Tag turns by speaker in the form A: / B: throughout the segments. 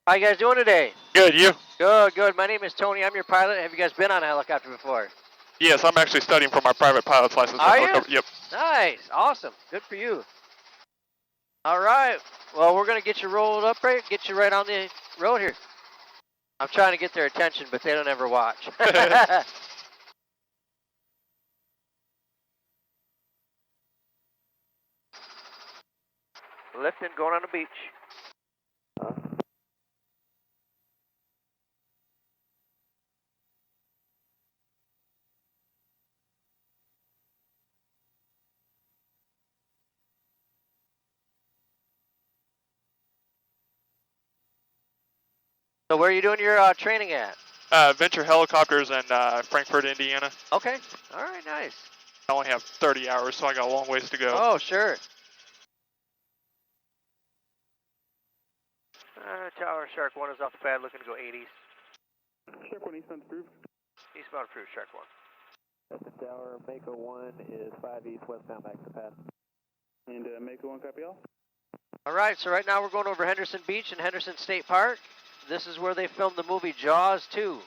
A: How you guys doing today?
B: Good, you?
A: Good, good. My name is Tony. I'm your pilot. Have you guys been on a helicopter before?
B: Yes, I'm actually studying for my private pilot's license.
A: Are you?
B: Yep.
A: Nice. Awesome. Good for you. All right. Well, we're going to get you rolled up right, get you right on the road here. I'm trying to get their attention, but they don't ever watch. Lifting, going on the beach. So where are you doing your training at?
B: Venture Helicopters in Frankfurt, Indiana.
A: Okay. All right, nice.
B: I only have 30 hours, so I got a long ways to go.
A: Oh, sure. Tower Shark 1 is off the pad, looking to go 80s.
C: Shark 1 eastbound approved.
A: Eastbound approved, Shark 1.
D: Destin Tower, Mako 1 is 5 east, westbound back to pad.
C: And Mako 1, copy all.
A: All right, so right now we're going over Henderson Beach and Henderson State Park. This is where they filmed the movie Jaws 2.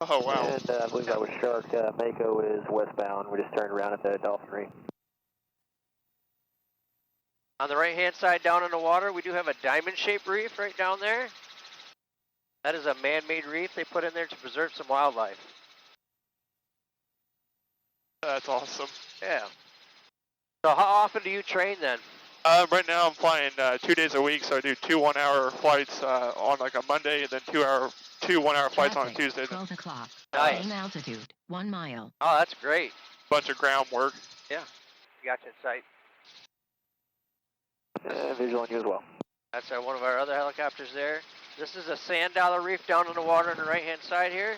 B: Oh, wow.
D: And I believe that was Shark. Mako is westbound. We just turned around at the Dolphin Reef.
A: On the right-hand side down in the water, we do have a diamond-shaped reef right down there. That is a man-made reef they put in there to preserve some wildlife.
B: That's awesome.
A: Yeah. So how often do you train then?
B: Right now I'm flying 2 days a week, so I do 2 1-hour flights on like a Monday, and then 2 1-hour flights on a Tuesday.
E: 12 o'clock.
A: Nice.
E: Same altitude, 1 mile.
A: Oh, that's great.
B: Bunch of ground work.
A: Yeah. Gotcha in sight.
D: Visual on you as well.
A: That's one of our other helicopters there. This is a sand dollar reef down in the water on the right-hand side here.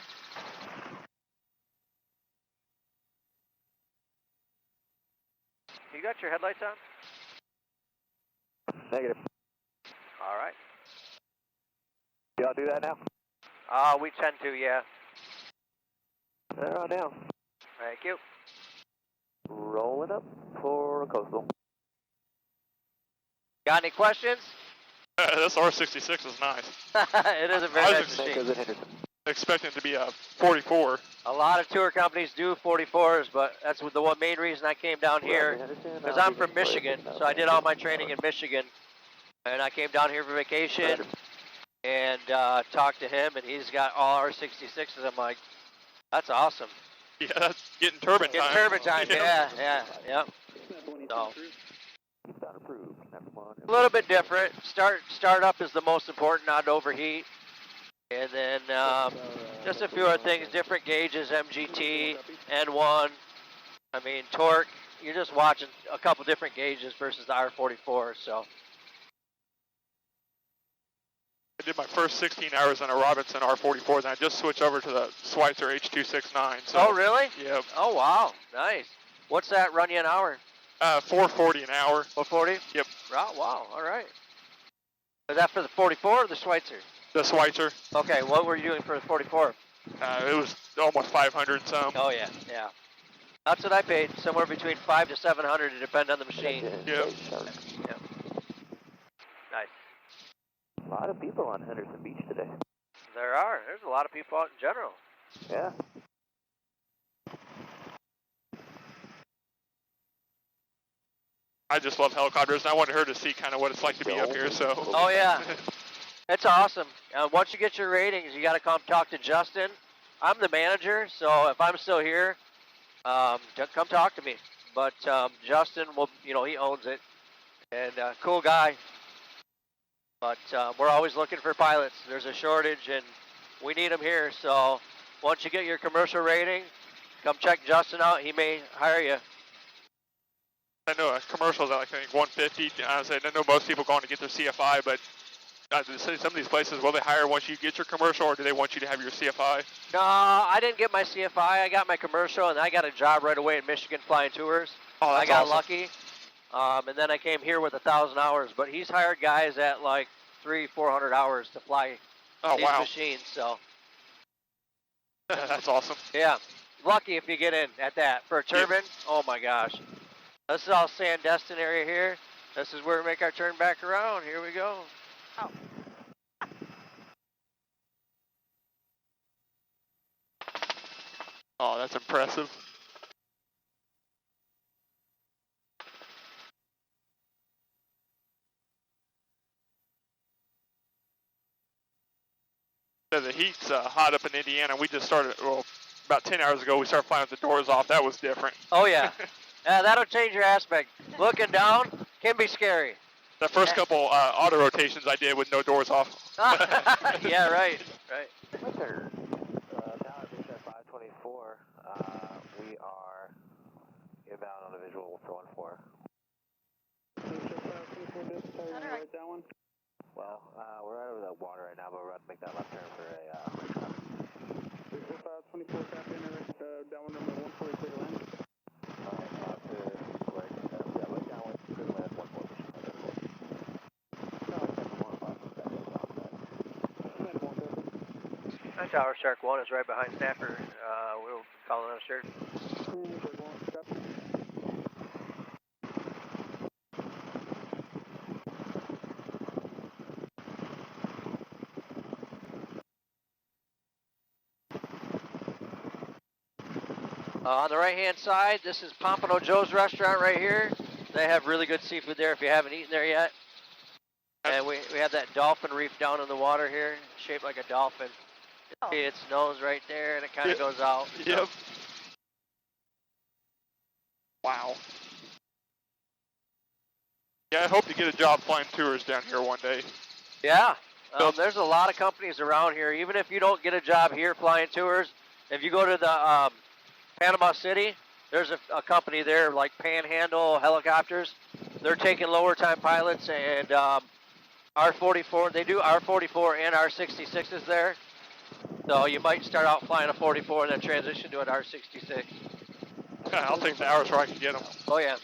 A: You got your headlights on?
D: Negative.
A: All right.
D: Y'all do that now?
A: We tend to, yeah.
D: They're on down.
A: Thank you.
D: Roll it up for coastal.
A: Got any questions?
B: This R66 is nice.
A: It is a very nice machine.
D: Mako's in Henderson.
B: Expecting it to be a 44.
A: A lot of tour companies do 44s, but that's the main reason I came down here. Because I'm from Michigan, so I did all my training in Michigan. And I came down here for vacation and talked to him, and he's got all R66s. I'm like, that's awesome.
B: Yeah, that's getting turbine time.
A: Getting turbine time, yeah. So,
D: Eastbound approved.
A: a little bit different. Startup is the most important, not to overheat. And then just a few other things, different gauges, MGT, N1. I mean, torque, you're just watching a couple different gauges versus the R44, so.
B: I did my first 16 hours on a Robinson R44, then I just switched over to the Schweitzer H269. So,
A: Oh, really?
B: Yep.
A: Oh, wow, nice. What's that run you an hour?
B: 440 an hour.
A: 440?
B: Yep.
A: Wow, all right. Is that for the 44 or the Schweitzer?
B: The Schweitzer.
A: Okay, what were you doing for the 44?
B: It was almost 500 and some.
A: Oh, yeah. That's what I paid, somewhere between 500 to 700 to depend on the machine.
B: Yep.
A: Yeah. Nice.
D: A lot of people on Henderson Beach today.
A: There's a lot of people out in general.
D: Yeah.
B: I just love helicopters, and I wanted her to see kind of what it's like to be up here, so.
A: Oh, yeah. It's awesome. Once you get your ratings, you got to come talk to Justin. I'm the manager, so if I'm still here, come talk to me. But Justin will, he owns it, and cool guy. But we're always looking for pilots. There's a shortage, and we need them here. So once you get your commercial rating, come check Justin out. He may hire you.
B: I know a commercial's at like, I think 150. I know most people going to get their CFI, but some of these places, will they hire once you get your commercial, or do they want you to have your CFI?
A: No, I didn't get my CFI. I got my commercial, and I got a job right away in Michigan flying tours.
B: Oh, that's
A: I got
B: awesome.
A: lucky. And then I came here with 1,000 hours, but he's hired guys at like 300-400 hours to fly these machines. So
B: that's awesome.
A: Yeah, lucky if you get in at that for a turbine. Yeah. Oh my gosh, this is all sand Destin area here. This is where we make our turn back around. Here we go. Oh.
B: Oh, that's impressive. So the heat's hot up in Indiana. We just started, well, about 10 hours ago, we started flying with the doors off. That was different.
A: Oh yeah. Yeah, that'll change your aspect. Looking down can be scary.
B: The first couple auto rotations I did with no doors off.
A: Yeah, right.
D: Winter, now at Destin 524, we are inbound on a visual for 1-4.
C: Right that one.
D: Well, we're right over the water right now, but we're about to make that left turn for a
C: 524, copy, and down one number 140, clear to land.
D: Alright, right down with clear to land 1-4.
A: Tower Shark 1 is right behind Snapper. We'll call another shirt. On the right hand side, this is Pompano Joe's restaurant right here. They have really good seafood there if you haven't eaten there yet. And we have that dolphin reef down in the water here, shaped like a dolphin. See its nose right there, and it kind of goes out.
B: Yep. Wow. Yeah, I hope to get a job flying tours down here one day.
A: Yeah, there's a lot of companies around here. Even if you don't get a job here flying tours, if you go to the Panama City, there's a company there like Panhandle Helicopters. They're taking lower time pilots and R44. They do R44 and R66s there. So you might start out flying a 44 and then transition to an R66.
B: I'll take the hours where I can get them.
A: Oh yeah.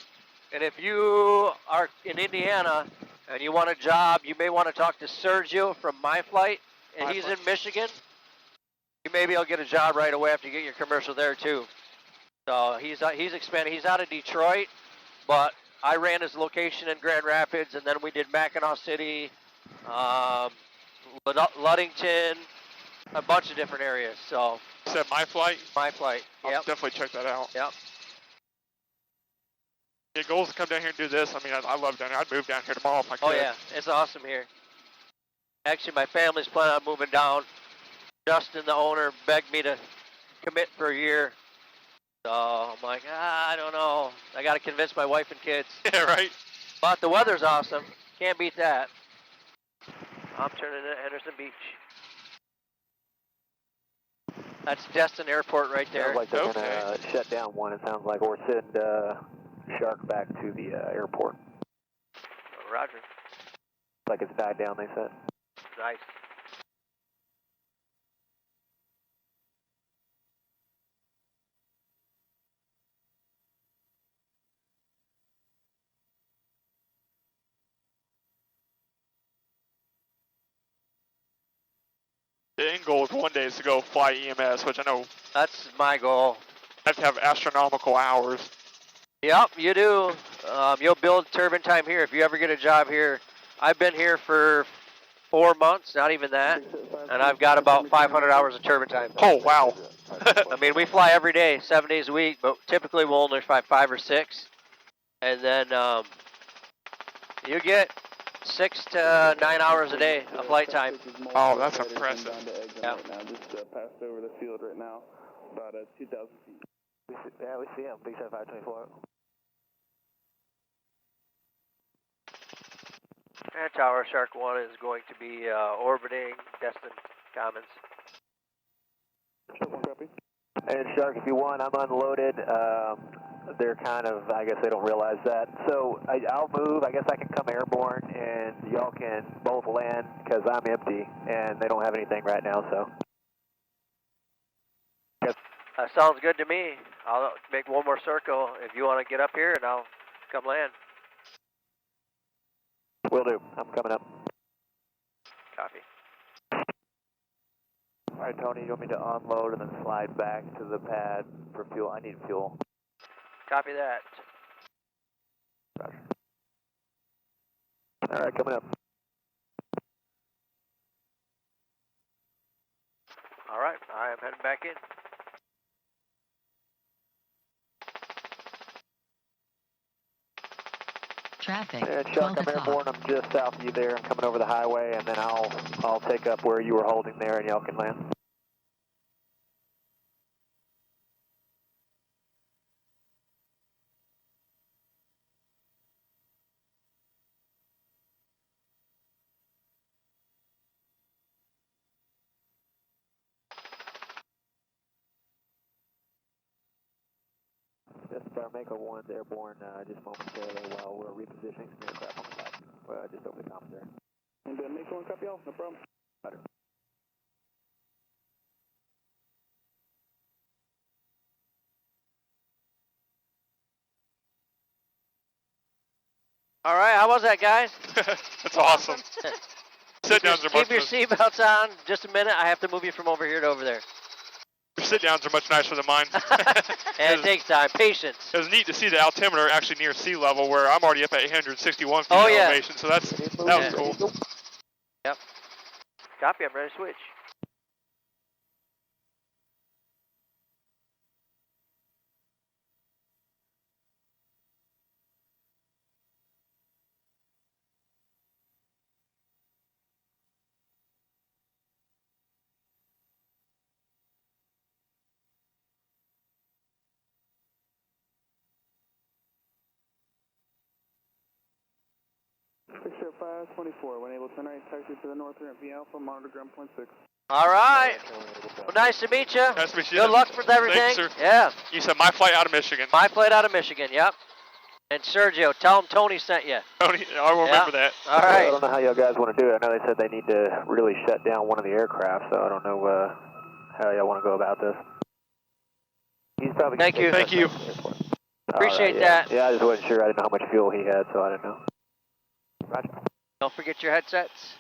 A: And if you are in Indiana and you want a job, you may want to talk to Sergio from My Flight, and he's in Michigan. You maybe will get a job right away after you get your commercial there too. So he's expanding. He's out of Detroit, but I ran his location in Grand Rapids, and then we did Mackinac City, Ludington, a bunch of different areas. So.
B: You said My Flight?
A: My Flight.
B: I'll
A: Yep.
B: definitely check that out.
A: Yep.
B: Yeah, goals to come down here and do this. I mean, I love down here. I'd move down here tomorrow if I could.
A: Oh yeah, it's awesome here. Actually, my family's planning on moving down. Justin, the owner, begged me to commit for a year. So I'm like, I don't know. I got to convince my wife and kids.
B: Yeah, right.
A: But the weather's awesome. Can't beat that. I'm turning to Henderson Beach. That's Destin Airport right there.
D: Sounds like they're gonna shut down one, it sounds like, or send Shark back to the airport.
A: Roger.
D: Like it's died down, they said.
A: Nice.
B: The end goal is one day is to go fly EMS, which I know
A: That's my goal.
B: I have to have astronomical hours.
A: Yep, you do. You'll build turbine time here if you ever get a job here. I've been here for 4 months, not even that, and I've got about 500 hours of turbine time.
B: Oh, wow.
A: I mean, we fly every day, 7 days a week, but typically we'll only fly 5 or 6. And then you get 6 to 9 hours a day of flight time.
B: Oh, that's impressive.
A: Yeah.
C: Now just passed over the field right now, about 2,000 feet.
D: Yeah, we see him, Big 7524.
A: And Tower Shark 1 is going to be orbiting Destin Commons.
C: Shark 1 copy.
D: And Shark, if you want, I'm unloaded. They're kind of, I guess they don't realize that. So I'll move. I guess I can come airborne, and y'all can both land because I'm empty, and they don't have anything right now, so.
A: That sounds good to me. I'll make one more circle if you want to get up here, and I'll come land.
D: Will do. I'm coming up.
A: Copy.
D: All right, Tony, you want me to unload and then slide back to the pad for fuel? I need fuel.
A: Copy that.
D: Roger. All right, coming up.
A: All right, I am heading back in.
E: Traffic,
D: And
E: 12
D: Chuck, I'm
E: o'clock.
D: airborne. I'm just south of you there. I'm coming over the highway, and then I'll take up where you were holding there, and y'all can land. Just Mako 1's airborne just momentarily while we're repositioning some aircraft on the side. Just over the comms there.
C: And Mako 1, copy all, no problem.
D: Better.
A: All right, how was that, guys?
B: That's awesome. Sit downs are
A: Keep
B: much
A: your seatbelts on. Just a minute. I have to move you from over here to over there.
B: your sit downs are much nicer than mine.
A: And it takes time, patience.
B: It was neat to see the altimeter actually near sea level, where I'm already up at 861 feet
A: Oh, yeah.
B: elevation. So that was cool.
A: Yep. Copy. I'm ready to switch.
C: Picture 524, when able to turn right, taxi to the north ramp, V Alpha, monitor ground point 6.
A: All right. Well, nice to meet you.
B: Nice to meet you.
A: Good luck with everything.
B: Thanks, sir.
A: Yeah.
B: You said my flight out of Michigan.
A: My flight out of Michigan. Yep. And Sergio, tell him Tony sent you.
B: Tony, I will remember that.
A: All
D: I
A: right.
D: don't know how y'all guys want to do it. I know they said they need to really shut down one of the aircraft, so I don't know how y'all want to go about this. He's probably
A: Thank you.
B: Thank you.
A: Appreciate
D: yeah.
A: that.
D: Yeah, I just wasn't sure. I didn't know how much fuel he had, so I didn't know. Roger.
A: Don't forget your headsets.